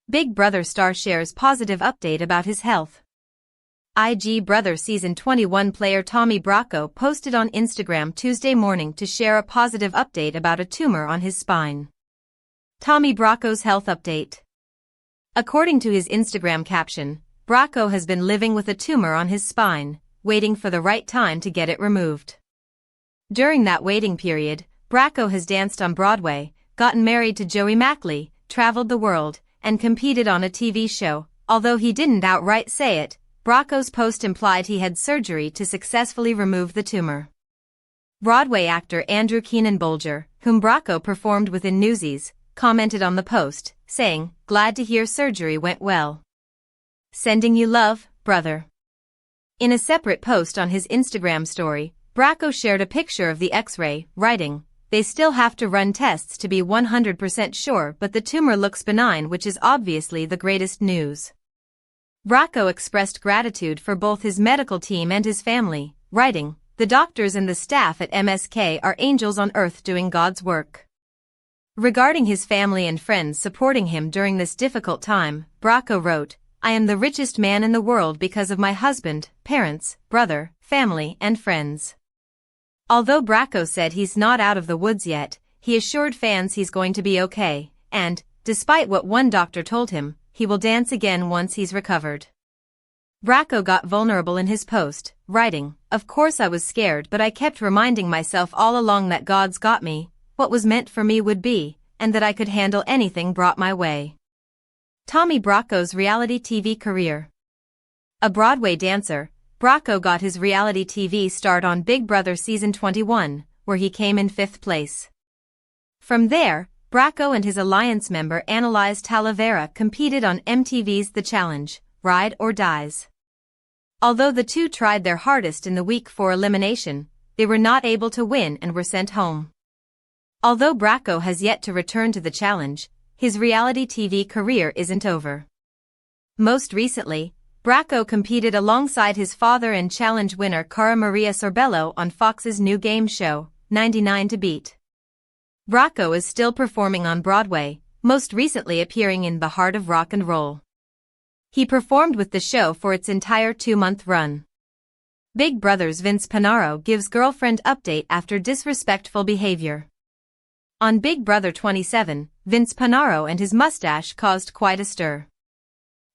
Big Brother star shares positive update about his health. IG Brother Season 21 player Tommy Bracco posted on Instagram Tuesday morning to share a positive update about a tumor on his spine. Tommy Bracco's health update. According to his Instagram caption, Bracco has been living with a tumor on his spine, waiting for the right time to get it removed. During that waiting period, Bracco has danced on Broadway, gotten married to Joey Macli, traveled the world, and competed on a TV show. Although he didn't outright say it, Bracco's post implied he had surgery to successfully remove the tumor. Broadway actor Andrew Keenan-Bolger, whom Bracco performed with in Newsies, commented on the post, saying, "Glad to hear surgery went well. Sending you love, brother." In a separate post on his Instagram story, Bracco shared a picture of the X-ray, writing, "They still have to run tests to be 100% sure, but the tumor looks benign, which is obviously the greatest news." Bracco expressed gratitude for both his medical team and his family, writing, "The doctors and the staff at MSK are angels on earth doing God's work." Regarding his family and friends supporting him during this difficult time, Bracco wrote, "I am the richest man in the world because of my husband, parents, brother, family, and friends." Although Bracco said he's not out of the woods yet, he assured fans he's going to be okay, and, despite what one doctor told him, he will dance again once he's recovered. Bracco got vulnerable in his post, writing, "Of course I was scared, but I kept reminding myself all along that God's got me, what was meant for me would be, and that I could handle anything brought my way." Tommy Bracco's reality TV career. A Broadway dancer, Bracco got his reality TV start on Big Brother Season 21, where he came in 5th place. From there, Bracco and his alliance member Annalise Talavera competed on MTV's The Challenge, Ride or Dies. Although the two tried their hardest in the week for elimination, they were not able to win and were sent home. Although Bracco has yet to return to The Challenge, his reality TV career isn't over. Most recently, Bracco competed alongside his father and challenge winner Cara Maria Sorbello on Fox's new game show, 99 to Beat. Bracco is still performing on Broadway, most recently appearing in The Heart of Rock and Roll. He performed with the show for its entire 2-month run. Big Brother's Vince Panaro gives girlfriend update after disrespectful behavior. On Big Brother 27, Vince Panaro and his mustache caused quite a stir.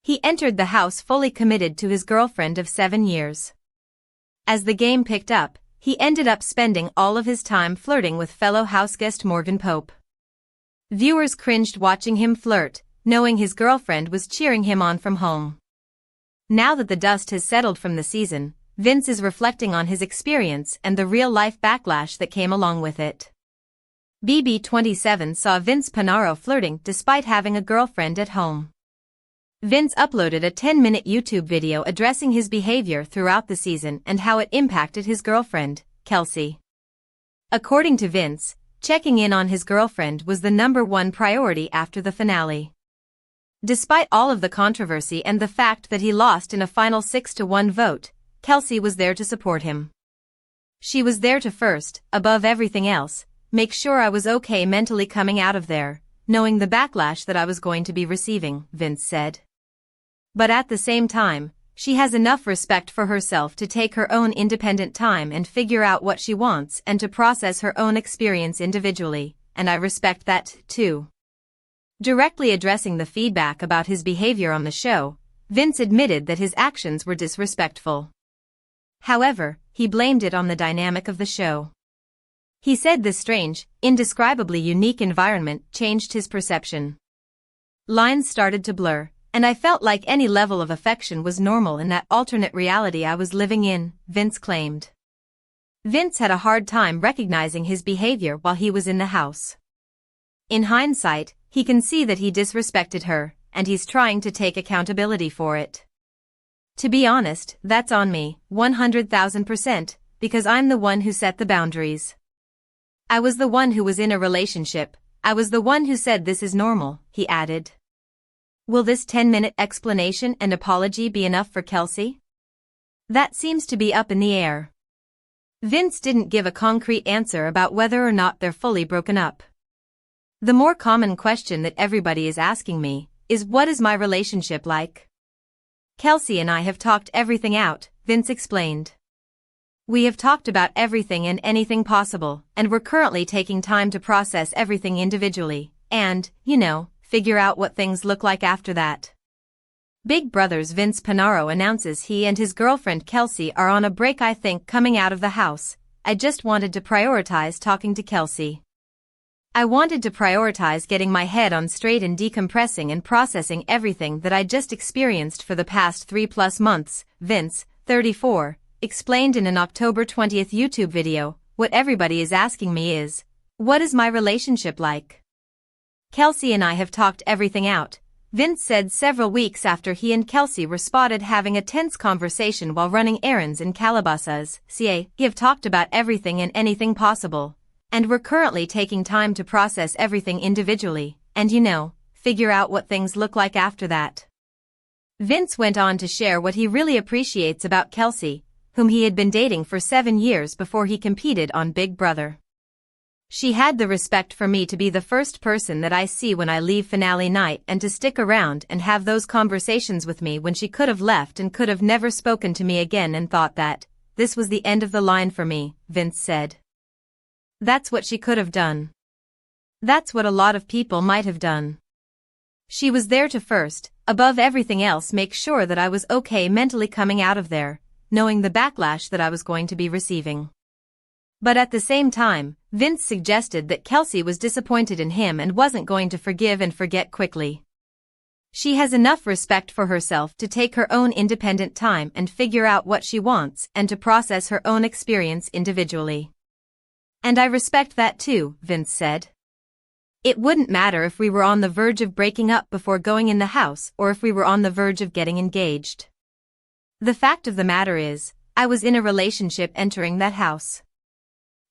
He entered the house fully committed to his girlfriend of 7 years. As the game picked up, he ended up spending all of his time flirting with fellow houseguest Morgan Pope. Viewers cringed watching him flirt, knowing his girlfriend was cheering him on from home. Now that the dust has settled from the season, Vince is reflecting on his experience and the real-life backlash that came along with it. BB27 saw Vince Panaro flirting despite having a girlfriend at home. Vince uploaded a 10-minute YouTube video addressing his behavior throughout the season and how it impacted his girlfriend, Kelsey. According to Vince, checking in on his girlfriend was the #1 priority after the finale. Despite all of the controversy and the fact that he lost in a final 6-1 vote, Kelsey was there to support him. "She was there to first, above everything else, make sure I was okay mentally coming out of there, knowing the backlash that I was going to be receiving," Vince said. But at the same time, she has enough respect for herself to take her own independent time and figure out what she wants and to process her own experience individually, and I respect that, too. Directly addressing the feedback about his behavior on the show, Vince admitted that his actions were disrespectful. However, he blamed it on the dynamic of the show. He said this strange, indescribably unique environment changed his perception. "Lines started to blur, and I felt like any level of affection was normal in that alternate reality I was living in," Vince claimed. Vince had a hard time recognizing his behavior while he was in the house. In hindsight, he can see that he disrespected her, and he's trying to take accountability for it. "To be honest, that's on me, 100,000%, because I'm the one who set the boundaries. I was the one who was in a relationship, I was the one who said this is normal," he added. Will this 10-minute explanation and apology be enough for Kelsey? That seems to be up in the air. Vince didn't give a concrete answer about whether or not they're fully broken up. "The more common question that everybody is asking me is what is my relationship like? Kelsey and I have talked everything out, Vince explained. We have talked about everything and anything possible, and we're currently taking time to process everything individually, and, figure out what things look like after that. Big Brother's Vince Panaro announces he and his girlfriend Kelsey are on a break. I think coming out of the house, I just wanted to prioritize talking to Kelsey. I wanted to prioritize getting my head on straight and decompressing and processing everything that I just experienced for the past 3+ months, Vince, 34, explained in an October 20th YouTube video. What everybody is asking me is, what is my relationship like? Kelsey and I have talked everything out, Vince said several weeks after he and Kelsey were spotted having a tense conversation while running errands in Calabasas, CA. We have talked about everything and anything possible, and we're currently taking time to process everything individually, and figure out what things look like after that. Vince went on to share what he really appreciates about Kelsey, whom he had been dating for 7 years before he competed on Big Brother. She had the respect for me to be the first person that I see when I leave finale night and to stick around and have those conversations with me when she could have left and could have never spoken to me again and thought that this was the end of the line for me, Vince said. That's what she could have done. That's what a lot of people might have done. She was there to first, above everything else, make sure that I was okay mentally coming out of there, knowing the backlash that I was going to be receiving. But at the same time, Vince suggested that Kelsey was disappointed in him and wasn't going to forgive and forget quickly. She has enough respect for herself to take her own independent time and figure out what she wants and to process her own experience individually. And I respect that too, Vince said. It wouldn't matter if we were on the verge of breaking up before going in the house or if we were on the verge of getting engaged. The fact of the matter is, I was in a relationship entering that house.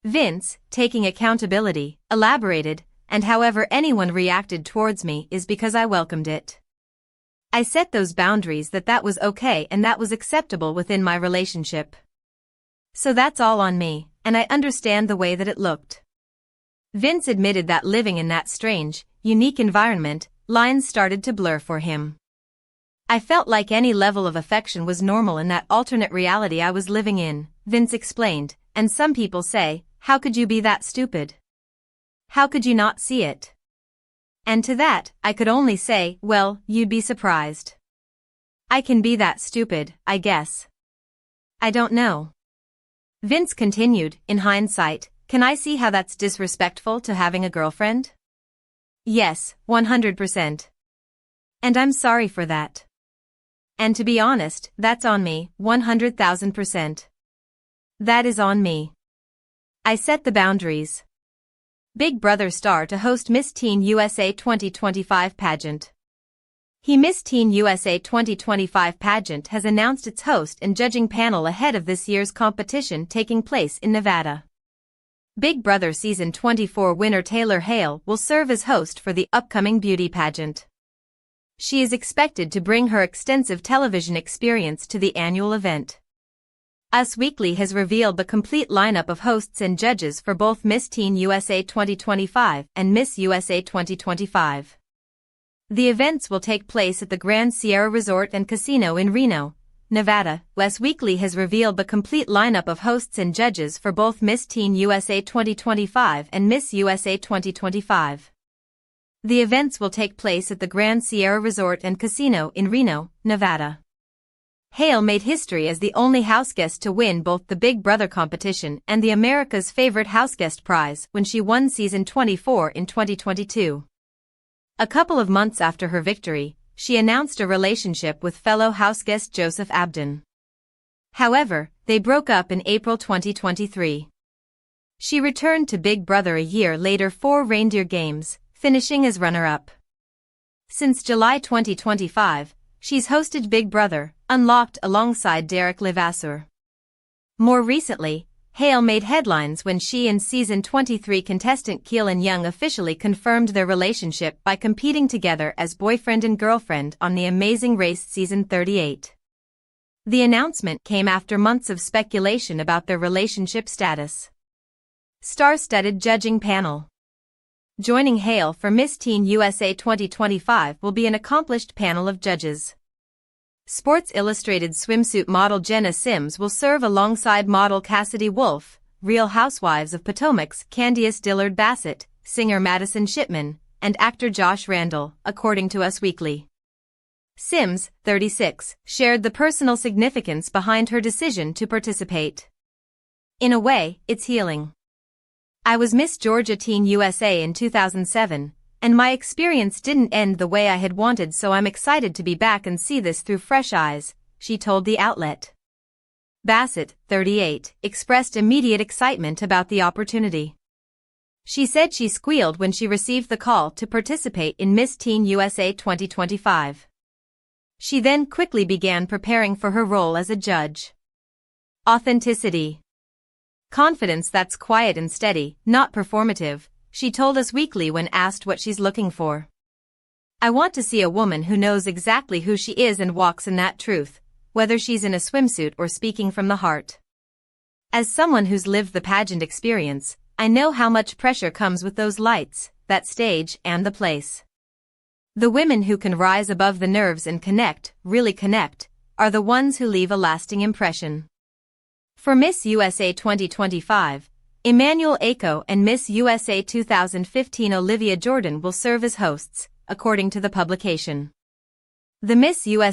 Vince, taking accountability, elaborated, and however anyone reacted towards me is because I welcomed it. I set those boundaries that was okay and that was acceptable within my relationship. So that's all on me, and I understand the way that it looked. Vince admitted that living in that strange, unique environment, lines started to blur for him. I felt like any level of affection was normal in that alternate reality I was living in, Vince explained, and some people say, how could you be that stupid? How could you not see it? And to that, I could only say, well, you'd be surprised. I can be that stupid, I guess. I don't know. Vince continued, in hindsight, can I see how that's disrespectful to having a girlfriend? Yes, 100%. And I'm sorry for that. And to be honest, that's on me, 100,000%. That is on me. I set the boundaries. Big Brother star to host Miss Teen USA 2025 pageant. Miss Teen USA 2025 pageant has announced its host and judging panel ahead of this year's competition taking place in Nevada. Big Brother Season 24 winner Taylor Hale will serve as host for the upcoming beauty pageant. She is expected to bring her extensive television experience to the annual event. Us Weekly has revealed the complete lineup of hosts and judges for both Miss Teen USA 2025 and Miss USA 2025. The events will take place at the Grand Sierra Resort and Casino in Reno, Nevada. Us Weekly has revealed the complete lineup of hosts and judges for both Miss Teen USA 2025 and Miss USA 2025. The events will take place at the Grand Sierra Resort and Casino in Reno, Nevada. Hale made history as the only houseguest to win both the Big Brother competition and the America's Favorite Houseguest prize when she won Season 24 in 2022. A couple of months after her victory, she announced a relationship with fellow houseguest Joseph Abdon. However, they broke up in April 2023. She returned to Big Brother a year later for Reindeer Games, finishing as runner-up. Since July 2025, she's hosted Big Brother Unlocked alongside Derek Levasseur. More recently, Hale made headlines when she and Season 23 contestant Keelan Young officially confirmed their relationship by competing together as boyfriend and girlfriend on The Amazing Race Season 38. The announcement came after months of speculation about their relationship status. Star-studded judging panel. Joining Hale for Miss Teen USA 2025 will be an accomplished panel of judges. Sports Illustrated swimsuit model Jenna Sims will serve alongside model Cassidy Wolf, Real Housewives of Potomac's Candiace Dillard Bassett, singer Madison Shipman, and actor Josh Randall, according to Us Weekly. Sims, 36, shared the personal significance behind her decision to participate. "In a way, it's healing. I was Miss Georgia Teen USA in 2007, and my experience didn't end the way I had wanted, so I'm excited to be back and see this through fresh eyes," she told the outlet. Bassett, 38, expressed immediate excitement about the opportunity. She said she squealed when she received the call to participate in Miss Teen USA 2025. She then quickly began preparing for her role as a judge. Authenticity. Confidence that's quiet and steady, not performative, she told Us Weekly when asked what she's looking for. "I want to see a woman who knows exactly who she is and walks in that truth, whether she's in a swimsuit or speaking from the heart. As someone who's lived the pageant experience, I know how much pressure comes with those lights, that stage, and the place. The women who can rise above the nerves and connect, really connect, are the ones who leave a lasting impression." For Miss USA 2025, Emmanuel Aiko and Miss USA 2015 Olivia Jordan will serve as hosts, according to the publication. The Miss USA